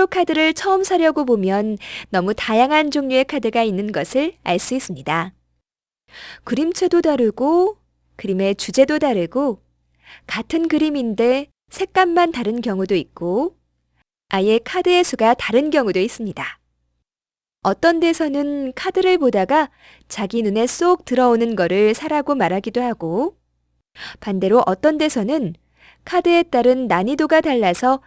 타로 카드를 처음 사려고 보면 너무 다양한 종류의 카드가 있는 것을 알 수 있습니다. 그림체도 다르고, 그림의 주제도 다르고, 같은 그림인데 색감만 다른 경우도 있고, 아예 카드의 수가 다른 경우도 있습니다. 어떤 데서는 카드를 보다가 자기 눈에 쏙 들어오는 거를 사라고 말하기도 하고, 반대로 어떤 데서는 카드에 따른 난이도가 달라서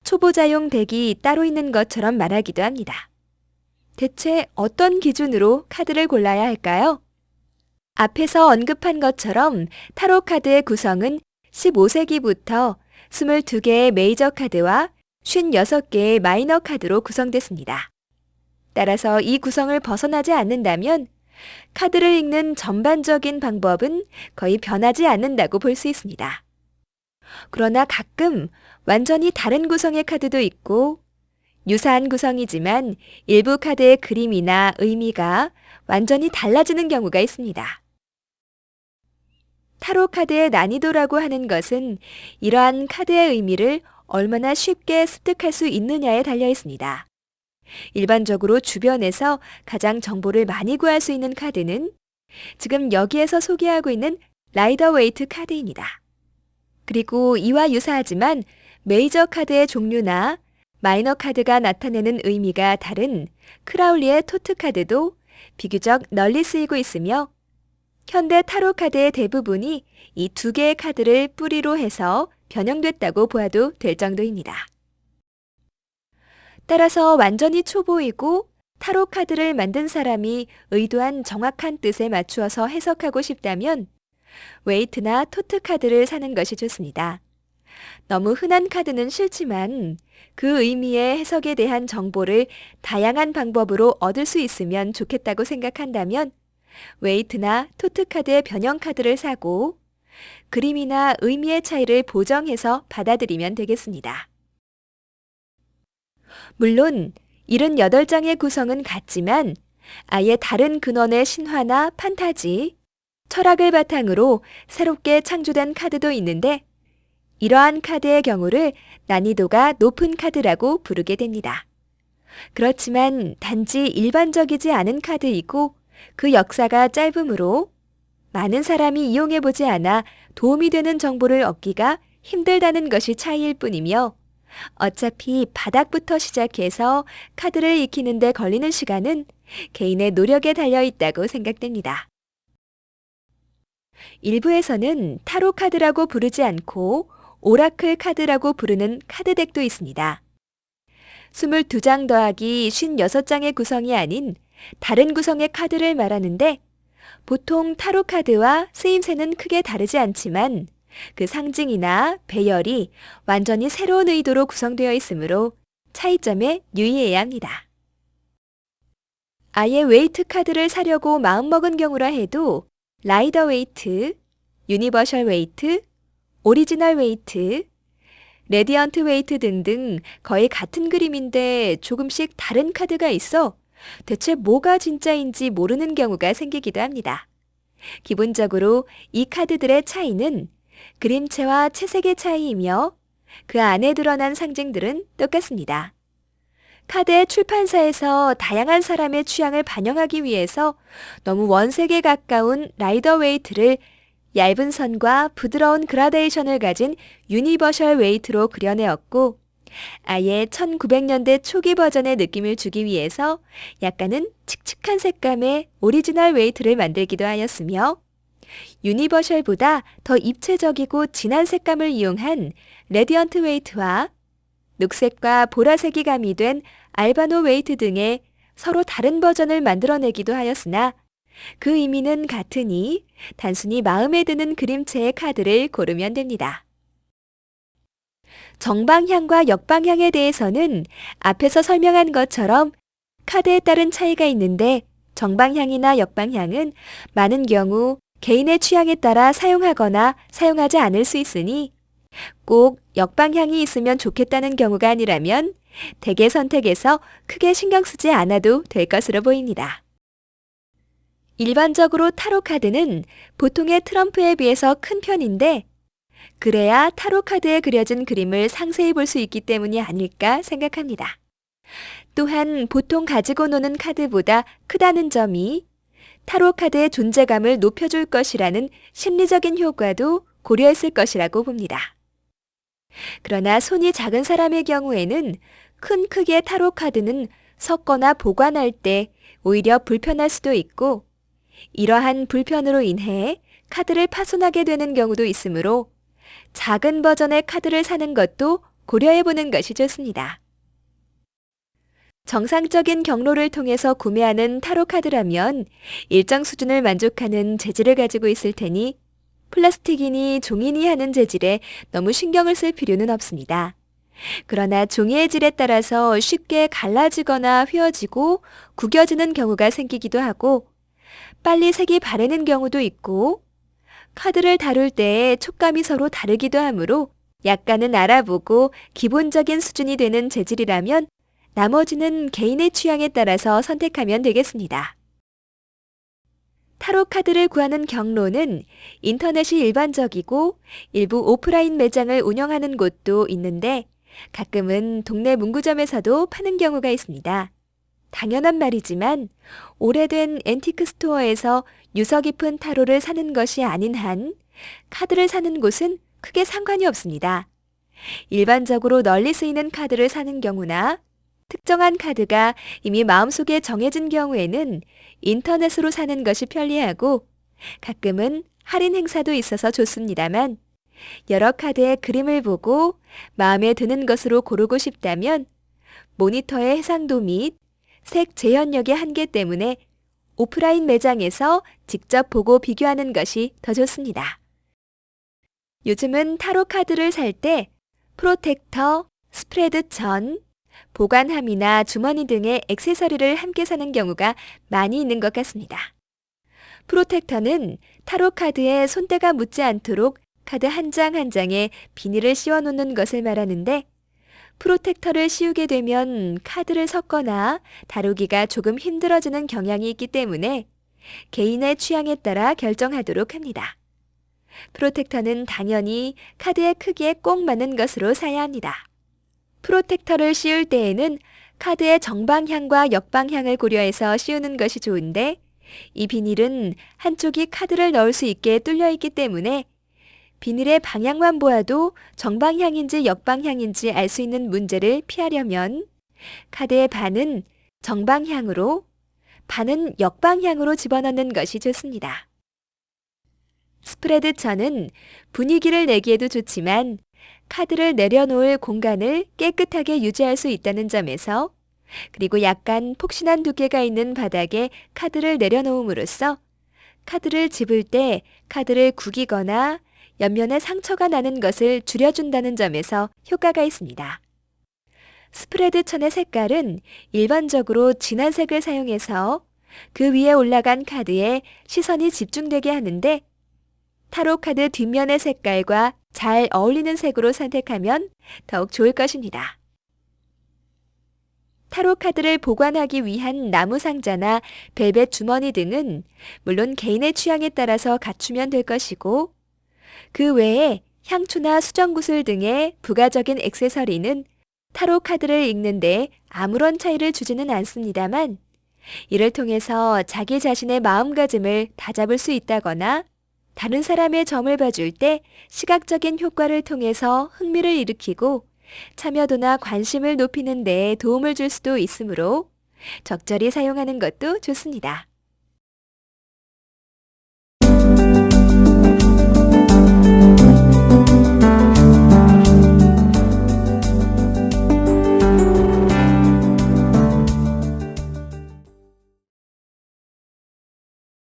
초보자용 덱이 따로 있는 것처럼 말하기도 합니다. 대체 어떤 기준으로 카드를 골라야 할까요? 앞에서 언급한 것처럼 타로 카드의 구성은 15세기부터 22개의 메이저 카드와 56개의 마이너 카드로 구성됐습니다. 따라서 이 구성을 벗어나지 않는다면 카드를 읽는 전반적인 방법은 거의 변하지 않는다고 볼 수 있습니다. 그러나 가끔 완전히 다른 구성의 카드도 있고 유사한 구성이지만 일부 카드의 그림이나 의미가 완전히 달라지는 경우가 있습니다. 타로 카드의 난이도라고 하는 것은 이러한 카드의 의미를 얼마나 쉽게 습득할 수 있느냐에 달려 있습니다. 일반적으로 주변에서 가장 정보를 많이 구할 수 있는 카드는 지금 여기에서 소개하고 있는 라이더 웨이트 카드입니다. 그리고 이와 유사하지만 메이저 카드의 종류나 마이너 카드가 나타내는 의미가 다른 크라울리의 토트 카드도 비교적 널리 쓰이고 있으며 현대 타로 카드의 대부분이 이 두 개의 카드를 뿌리로 해서 변형됐다고 보아도 될 정도입니다. 따라서 완전히 초보이고 타로 카드를 만든 사람이 의도한 정확한 뜻에 맞추어서 해석하고 싶다면 웨이트나 토트 카드를 사는 것이 좋습니다. 너무 흔한 카드는 싫지만 그 의미의 해석에 대한 정보를 다양한 방법으로 얻을 수 있으면 좋겠다고 생각한다면 웨이트나 토트 카드의 변형 카드를 사고 그림이나 의미의 차이를 보정해서 받아들이면 되겠습니다. 물론 78장의 구성은 같지만 아예 다른 근원의 신화나 판타지, 철학을 바탕으로 새롭게 창조된 카드도 있는데 이러한 카드의 경우를 난이도가 높은 카드라고 부르게 됩니다. 그렇지만 단지 일반적이지 않은 카드이고 그 역사가 짧으므로 많은 사람이 이용해보지 않아 도움이 되는 정보를 얻기가 힘들다는 것이 차이일 뿐이며 어차피 바닥부터 시작해서 카드를 익히는 데 걸리는 시간은 개인의 노력에 달려 있다고 생각됩니다. 일부에서는 타로 카드라고 부르지 않고 오라클 카드라고 부르는 카드덱도 있습니다. 22장 더하기 56장의 구성이 아닌 다른 구성의 카드를 말하는데 보통 타로 카드와 쓰임새는 크게 다르지 않지만 그 상징이나 배열이 완전히 새로운 의도로 구성되어 있으므로 차이점에 유의해야 합니다. 아예 웨이트 카드를 사려고 마음먹은 경우라 해도 라이더 웨이트, 유니버셜 웨이트, 오리지널 웨이트, 레디언트 웨이트 등등 거의 같은 그림인데 조금씩 다른 카드가 있어 대체 뭐가 진짜인지 모르는 경우가 생기기도 합니다. 기본적으로 이 카드들의 차이는 그림체와 채색의 차이이며 그 안에 드러난 상징들은 똑같습니다. 카드의 출판사에서 다양한 사람의 취향을 반영하기 위해서 너무 원색에 가까운 라이더 웨이트를 얇은 선과 부드러운 그라데이션을 가진 유니버셜 웨이트로 그려내었고 아예 1900년대 초기 버전의 느낌을 주기 위해서 약간은 칙칙한 색감의 오리지널 웨이트를 만들기도 하였으며 유니버셜보다 더 입체적이고 진한 색감을 이용한 레디언트 웨이트와 녹색과 보라색이 가미된 알바노 웨이트 등의 서로 다른 버전을 만들어내기도 하였으나 그 의미는 같으니 단순히 마음에 드는 그림체의 카드를 고르면 됩니다. 정방향과 역방향에 대해서는 앞에서 설명한 것처럼 카드에 따른 차이가 있는데 정방향이나 역방향은 많은 경우 개인의 취향에 따라 사용하거나 사용하지 않을 수 있으니 꼭 역방향이 있으면 좋겠다는 경우가 아니라면 덱의 선택에서 크게 신경 쓰지 않아도 될 것으로 보입니다. 일반적으로 타로 카드는 보통의 트럼프에 비해서 큰 편인데 그래야 타로 카드에 그려진 그림을 상세히 볼 수 있기 때문이 아닐까 생각합니다. 또한 보통 가지고 노는 카드보다 크다는 점이 타로 카드의 존재감을 높여줄 것이라는 심리적인 효과도 고려했을 것이라고 봅니다. 그러나 손이 작은 사람의 경우에는 큰 크기의 타로 카드는 섞거나 보관할 때 오히려 불편할 수도 있고, 이러한 불편으로 인해 카드를 파손하게 되는 경우도 있으므로 작은 버전의 카드를 사는 것도 고려해보는 것이 좋습니다. 정상적인 경로를 통해서 구매하는 타로 카드라면 일정 수준을 만족하는 재질을 가지고 있을 테니 플라스틱이니 종이니 하는 재질에 너무 신경을 쓸 필요는 없습니다. 그러나 종이의 질에 따라서 쉽게 갈라지거나 휘어지고 구겨지는 경우가 생기기도 하고 빨리 색이 바래는 경우도 있고 카드를 다룰 때 촉감이 서로 다르기도 하므로 약간은 알아보고 기본적인 수준이 되는 재질이라면 나머지는 개인의 취향에 따라서 선택하면 되겠습니다. 타로 카드를 구하는 경로는 인터넷이 일반적이고 일부 오프라인 매장을 운영하는 곳도 있는데 가끔은 동네 문구점에서도 파는 경우가 있습니다. 당연한 말이지만 오래된 앤티크 스토어에서 유서 깊은 타로를 사는 것이 아닌 한 카드를 사는 곳은 크게 상관이 없습니다. 일반적으로 널리 쓰이는 카드를 사는 경우나 특정한 카드가 이미 마음속에 정해진 경우에는 인터넷으로 사는 것이 편리하고 가끔은 할인 행사도 있어서 좋습니다만 여러 카드의 그림을 보고 마음에 드는 것으로 고르고 싶다면 모니터의 해상도 및 색 재현력의 한계 때문에 오프라인 매장에서 직접 보고 비교하는 것이 더 좋습니다. 요즘은 타로 카드를 살 때 프로텍터, 스프레드 천, 보관함이나 주머니 등의 액세서리를 함께 사는 경우가 많이 있는 것 같습니다. 프로텍터는 타로 카드에 손때가 묻지 않도록 카드 한 장 한 장에 비닐을 씌워 놓는 것을 말하는데 프로텍터를 씌우게 되면 카드를 섞거나 다루기가 조금 힘들어지는 경향이 있기 때문에 개인의 취향에 따라 결정하도록 합니다. 프로텍터는 당연히 카드의 크기에 꼭 맞는 것으로 사야 합니다. 프로텍터를 씌울 때에는 카드의 정방향과 역방향을 고려해서 씌우는 것이 좋은데 이 비닐은 한쪽이 카드를 넣을 수 있게 뚫려 있기 때문에 비닐의 방향만 보아도 정방향인지 역방향인지 알 수 있는 문제를 피하려면 카드의 반은 정방향으로, 반은 역방향으로 집어넣는 것이 좋습니다. 스프레드 천은 분위기를 내기에도 좋지만 카드를 내려놓을 공간을 깨끗하게 유지할 수 있다는 점에서 그리고 약간 폭신한 두께가 있는 바닥에 카드를 내려놓음으로써 카드를 집을 때 카드를 구기거나 옆면에 상처가 나는 것을 줄여준다는 점에서 효과가 있습니다. 스프레드 천의 색깔은 일반적으로 진한 색을 사용해서 그 위에 올라간 카드에 시선이 집중되게 하는데 타로 카드 뒷면의 색깔과 잘 어울리는 색으로 선택하면 더욱 좋을 것입니다. 타로 카드를 보관하기 위한 나무 상자나 벨벳 주머니 등은 물론 개인의 취향에 따라서 갖추면 될 것이고 그 외에 향초나 수정구슬 등의 부가적인 액세서리는 타로 카드를 읽는 데 아무런 차이를 주지는 않습니다만 이를 통해서 자기 자신의 마음가짐을 다잡을 수 있다거나 다른 사람의 점을 봐줄 때 시각적인 효과를 통해서 흥미를 일으키고 참여도나 관심을 높이는 데 도움을 줄 수도 있으므로 적절히 사용하는 것도 좋습니다.